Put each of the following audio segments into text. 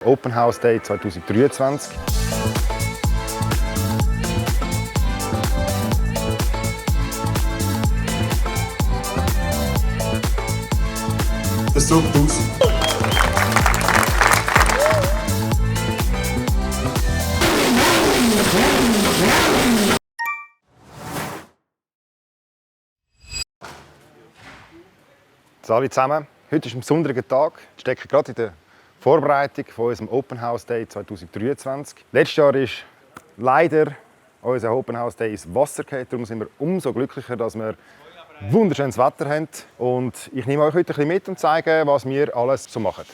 Open House Day 2023. Der Sub 1000. Alle zusammen. Heute ist ein besonderer Tag. Wir stecken gerade in der Vorbereitung von unserem Open House Day 2023. Letztes Jahr ist leider unser Open House Day ins Wasser gefallen. Darum sind wir umso glücklicher, dass wir wunderschönes Wetter haben. Und ich nehme euch heute ein bisschen mit und zeige, was wir alles so machen.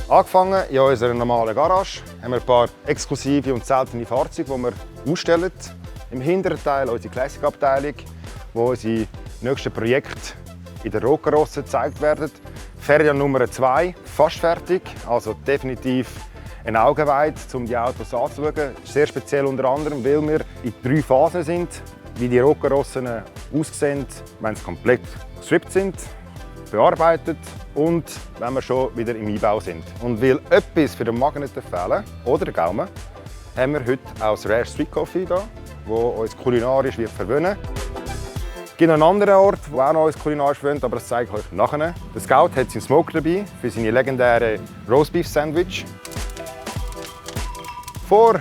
Angefangen in unserer normalen Garage haben wir ein paar exklusive und seltene Fahrzeuge, die wir ausstellen. Im hinteren Teil unsere Classic-Abteilung, wo unsere nächsten Projekte in der Rohkarosse gezeigt werden. Ferian Nummer 2, fast fertig, also definitiv ein Augenweid, um die Autos anzuschauen. Sehr speziell unter anderem, weil wir in 3 Phasen sind, wie die Rohkarossen aussehen, wenn sie komplett gestrippt sind, bearbeitet und wenn wir schon wieder im Einbau sind. Und weil etwas für den Magen nicht fehlen oder den Gaumen, haben wir heute auch das Rare Street Coffee hier, das uns kulinarisch verwöhnen wird. Es gibt noch einen anderen Ort, der auch noch uns kulinarisch verwöhnt, aber das zeige ich euch nachher. Der Scout hat seinen Smoker dabei für seine legendäre Roastbeef Sandwich. Vor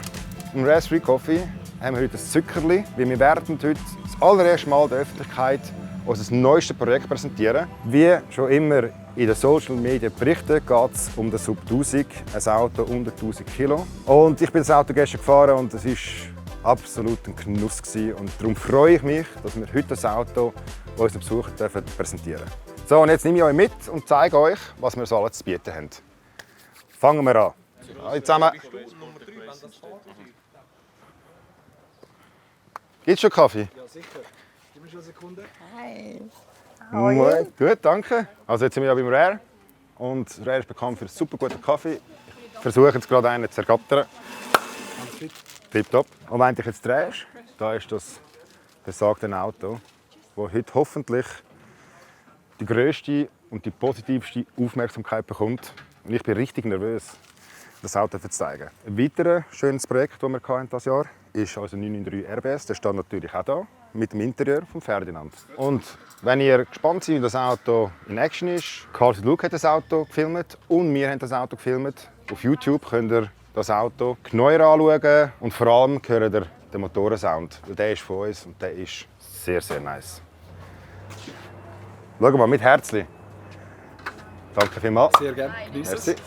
dem Rare Street Coffee haben wir heute ein Zuckerli, weil wir werden heute das allererste Mal der Öffentlichkeit unser neuestes Projekt präsentieren. Wie schon immer in den Social Media berichten, geht es um den Sub 1000, ein Auto unter 1000 Kilo. Und ich bin das Auto gestern gefahren und es war absolut ein Genuss gewesen. Und darum freue ich mich, dass wir heute das Auto unseren Besuchern präsentieren dürfen. So, und jetzt nehme ich euch mit und zeige euch, was wir so alles zu bieten haben. Fangen wir an. Alle zusammen. Gibt es schon Kaffee? Ja, sicher. Gib mir schon eine Sekunde. Hi. Gut, danke. Also jetzt sind wir ja beim Rare. Und Rare ist bekannt für super guten Kaffee. Ich versuche jetzt gerade einen zu ergattern. Tipptopp. Und wenn ich jetzt drehst, da ist das besagte Auto, das heute hoffentlich die grösste und die positivste Aufmerksamkeit bekommt. Und ich bin richtig nervös, das Auto zu zeigen. Ein weiteres schönes Projekt, das wir dieses Jahr hatten, ist unser 993 RBS. Der steht natürlich auch hier, mit dem Interieur von Ferdinand. Und wenn ihr gespannt seid, wie das Auto in Action ist, Carl Luke hat das Auto gefilmt und wir haben das Auto gefilmt. Auf YouTube könnt ihr das Auto genauer anschauen und vor allem hört ihr den Motorensound. Der ist von uns und der ist sehr, sehr nice. Schau mal, mit Herzli. Danke vielmals. Sehr gerne. Genieß es. Merci.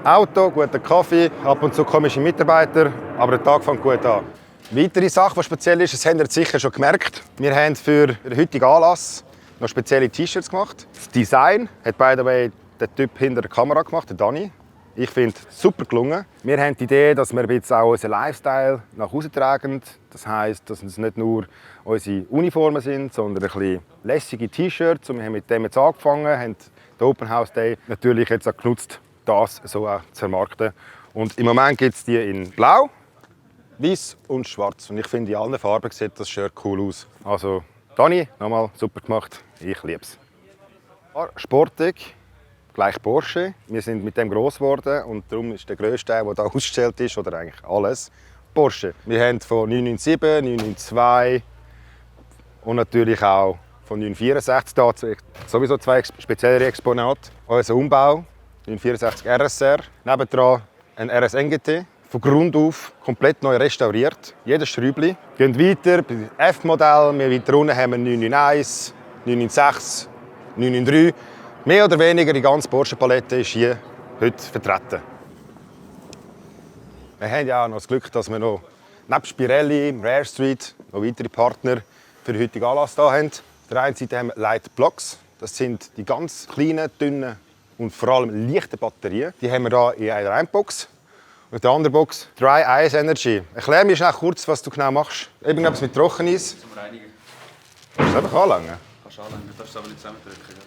Auto, guter Kaffee, ab und zu komische Mitarbeiter, aber der Tag fängt gut an. Weitere Sache, die speziell ist, das habt ihr sicher schon gemerkt. Wir haben für den heutigen Anlass noch spezielle T-Shirts gemacht. Das Design hat by the way der Typ hinter der Kamera gemacht, der Dani. Ich finde es super gelungen. Wir haben die Idee, dass wir jetzt auch unseren Lifestyle nach Hause tragen. Das heisst, dass es nicht nur unsere Uniformen sind, sondern ein bisschen lässige T-Shirts. Und wir haben mit dem jetzt angefangen, haben den Open House Day natürlich jetzt auch genutzt, das so auch zu vermarkten. Und im Moment gibt es die in Blau, Weiß und Schwarz. Und ich finde, in allen Farben sieht das Shirt cool aus. Also, Dani, nochmal super gemacht. Ich liebe es. Sportig, gleich Porsche. Wir sind mit dem gross geworden und darum ist der grösste Teil, der hier ausgestellt ist, oder eigentlich alles, Porsche. Wir haben von 997, 992 und natürlich auch von 964 da sowieso 2 spezielle Exponate. Unser Umbau, 964 RSR, nebendran ein RS NGT. Von Grund auf komplett neu restauriert. Jedes Schräubchen. Wir gehen weiter bei F-Modell. Wir weiter unten haben wir 991, 996, 993. Mehr oder weniger die ganze Porsche-Palette ist hier heute vertreten. Wir haben ja auch noch das Glück, dass wir noch neben Pirelli, Rare Street noch weitere Partner für den heutigen Anlass hier haben. Auf der einen Seite haben wir Light Blocks. Das sind die ganz kleinen, dünnen und vor allem leichten Batterien. Die haben wir hier in einer Einbox. Und die andere Box, Dry Ice Energy. Erklär mir schnell kurz, was du genau machst. Irgendetwas mit Trockeneis. Zum Reinigen. Kannst du einfach anlangen? Kannst du anlegen, du darfst es aber nicht zusammendrücken. Gell?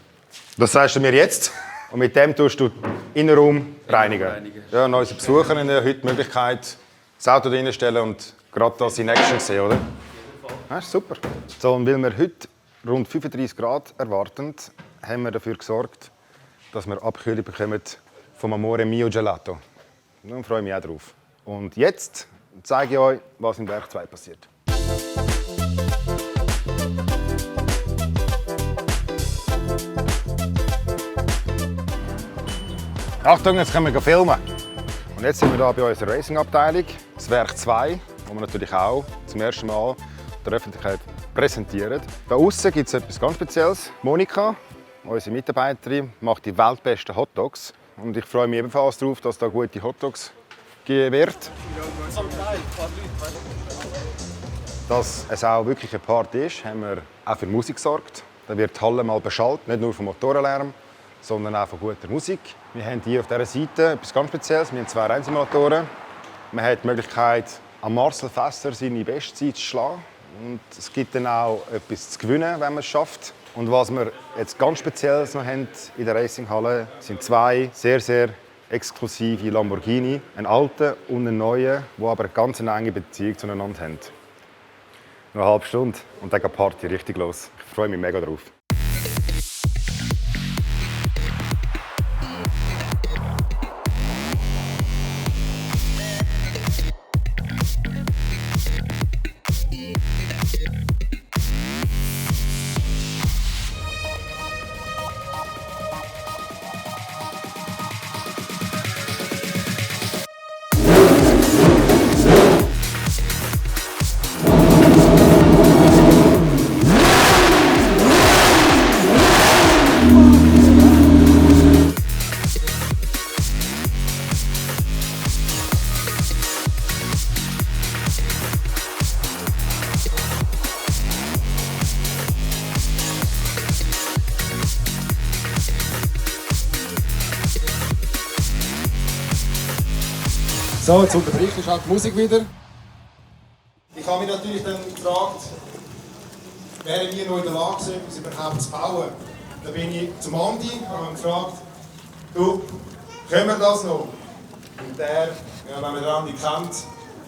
Das sagst du mir jetzt. Und mit dem tust du den Innenraum reinigen. Ja, und unsere Besucher haben ja heute die Möglichkeit, das Auto reinstellen und gerade das in Action sehen, oder? Ja, ist super. So, und weil wir heute rund 35 Grad erwarten, haben wir dafür gesorgt, dass wir Abkühlung bekommen vom Amore Mio Gelato. Da freue ich mich auch drauf. Und jetzt zeige ich euch, was im Werk 2 passiert. Achtung, jetzt können wir filmen. Und jetzt sind wir hier bei unserer Racing-Abteilung, das Werk 2, wo wir natürlich auch zum ersten Mal der Öffentlichkeit präsentieren. Da außen gibt es etwas ganz Spezielles. Monika, unsere Mitarbeiterin, macht die weltbesten Hotdogs. Und ich freue mich ebenfalls darauf, dass da gute Hotdogs geben wird. Dass es auch wirklich eine Party ist, haben wir auch für Musik gesorgt. Da wird die Halle mal beschallt, nicht nur vom Motorenlärm, sondern auch von guter Musik. Wir haben hier auf dieser Seite etwas ganz Spezielles. Wir haben 2 Rennsimulatoren. Man hat die Möglichkeit, am Marcel Fesser seine Bestzeit zu schlagen. Und es gibt dann auch etwas zu gewinnen, wenn man es schafft. Und was wir jetzt ganz Spezielles noch haben in der Racinghalle, sind 2 sehr, sehr exklusive Lamborghini. Einen alten und einen neuen, die aber eine ganz enge Beziehung zueinander haben. Noch eine halbe Stunde und dann geht die Party richtig los. Ich freue mich mega drauf. So, jetzt unterbricht ist auch die Musik wieder. Ich habe mich natürlich dann gefragt, wären wir noch in der Lage, so etwas überhaupt zu bauen? Da bin ich zum Andi und habe gefragt, du, können wir das noch? Und der, ja, wenn man den Andi kennt,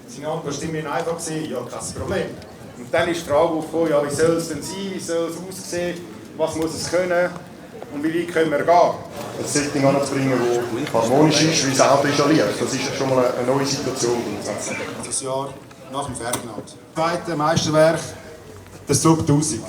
seine Antwort war ziemlich einfach, ja, kein Problem. Und dann ist die Frage aufgekommen, ja, wie soll es denn sein, wie soll es aussehen, was muss es können und wie weit können wir gehen? Ein Setting anzubringen, das harmonisch ist, wie das Auto isoliert. Das ist schon mal eine neue Situation. Das Jahr nach dem Ferdinand. Das zweite Meisterwerk, der Sub 1000.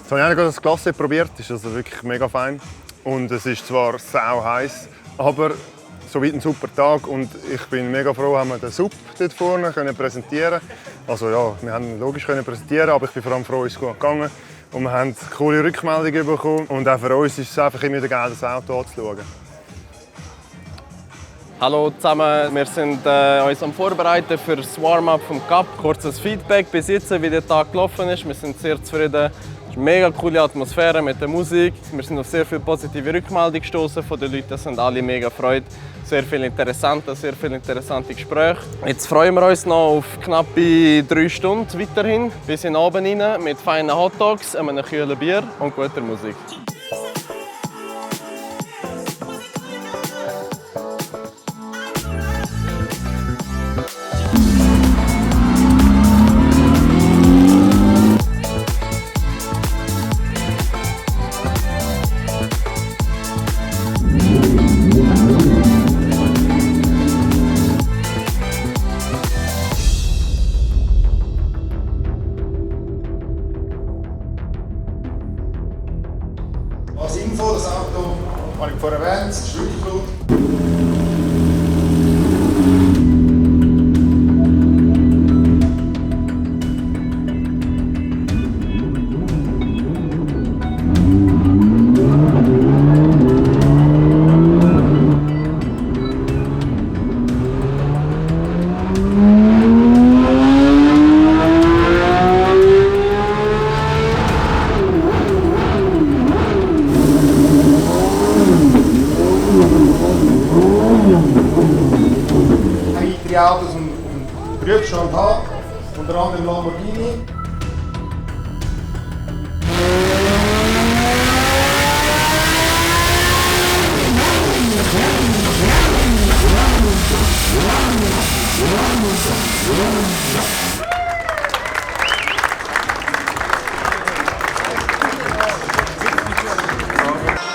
Ich habe gerade das Klasse probiert, das ist also wirklich mega fein. Und es ist zwar sau heiß, aber soweit ein super Tag und ich bin mega froh, haben wir den Sub dort vorne präsentieren. Also ja, wir haben ihn logisch präsentieren, aber ich bin vor allem froh, es ist gut gegangen. Und wir haben coole Rückmeldungen bekommen und auch für uns ist es einfach immer wieder geil, das Auto anzuschauen. Hallo zusammen, wir sind uns am Vorbereiten für das Warm-up vom Cup. Kurzes Feedback bis jetzt, wie der Tag gelaufen ist. Wir sind sehr zufrieden. Es ist eine mega coole Atmosphäre mit der Musik. Wir sind auf sehr viele positive Rückmeldungen gestoßen von den Leuten. Das sind alle mega gefreut. Sehr viele interessante Gespräche. Jetzt freuen wir uns noch auf knappe 3 Stunden weiterhin bis in den Abend rein mit feinen Hotdogs, einem kühlen Bier und guter Musik. Als Info, das Auto, habe ich vorher erwähnt, es ist wirklich gut. weitere Autos auf dem Prüfstand haben, unter anderem Lamborghini.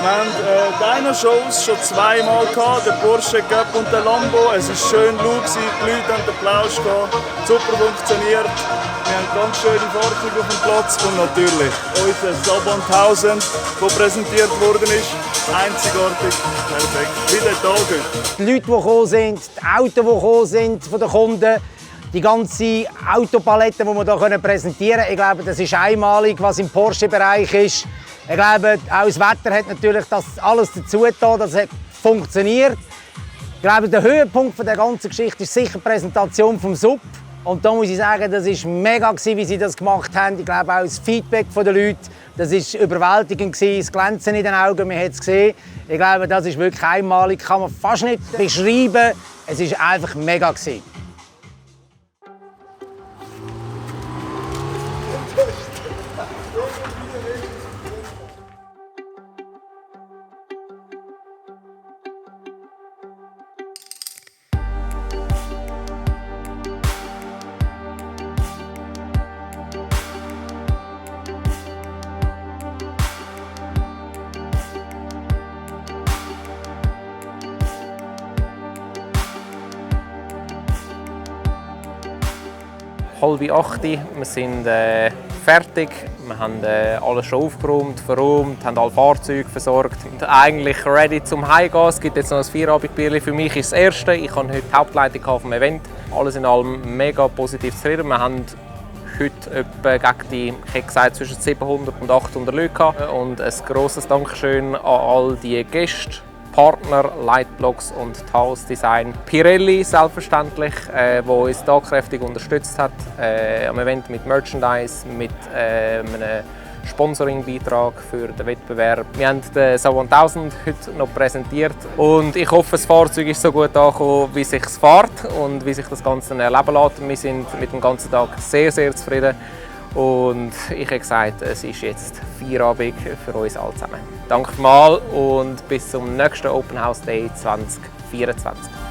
Wir haben Dyno-Shows schon zweimal gehabt, der Porsche Cup und der Lambo. Es war schön laut, die Leute haben den Applaus gehabt, super funktioniert. Wir haben ganz schöne Fahrzeuge auf dem Platz und natürlich unser Saab 1000, der präsentiert worden ist. Einzigartig, perfekt, wie der Tag. Die Leute, die gekommen sind, die Autos, die gekommen sind von den Kunden, die ganze Autopalette, die wir hier präsentieren können. Ich glaube, das ist einmalig, was im Porsche-Bereich ist. Ich glaube, auch das Wetter hat natürlich das alles dazu getan, dass es funktioniert. Ich glaube, der Höhepunkt der ganzen Geschichte ist sicher die Präsentation vom SUP. Und da muss ich sagen, das war mega, wie sie das gemacht haben. Ich glaube auch das Feedback der Leute, das war überwältigend, das Glänzen in den Augen, man hat es gesehen. Ich glaube, das ist wirklich einmalig, kann man fast nicht beschreiben. Es war einfach mega. Halb 8 Uhr, wir sind fertig. Wir haben alles schon aufgeräumt, verräumt, haben alle Fahrzeuge versorgt. Und eigentlich ready zum Heimgehen. Es gibt jetzt noch ein Feierabendbierchen. Für mich ist das erste. Ich habe heute die Hauptleitung vom Event. Alles in allem mega positiv zufrieden. Wir haben heute etwa gegen die, ich hätte gesagt, zwischen 700 und 800 Leute gehabt. Und ein grosses Dankeschön an all die Gäste, Partner, Lightblocks und Taos Design. Pirelli selbstverständlich, der uns tatkräftig unterstützt hat am Event mit Merchandise, mit einem Sponsoringbeitrag für den Wettbewerb. Wir haben den Saab 1000 heute noch präsentiert und ich hoffe, das Fahrzeug ist so gut angekommen, wie sich es fährt und wie sich das Ganze erleben lässt. Wir sind mit dem ganzen Tag sehr, sehr zufrieden. Und ich habe gesagt, es ist jetzt Feierabend für uns alle zusammen. Danke mal und bis zum nächsten Open House Day 2024.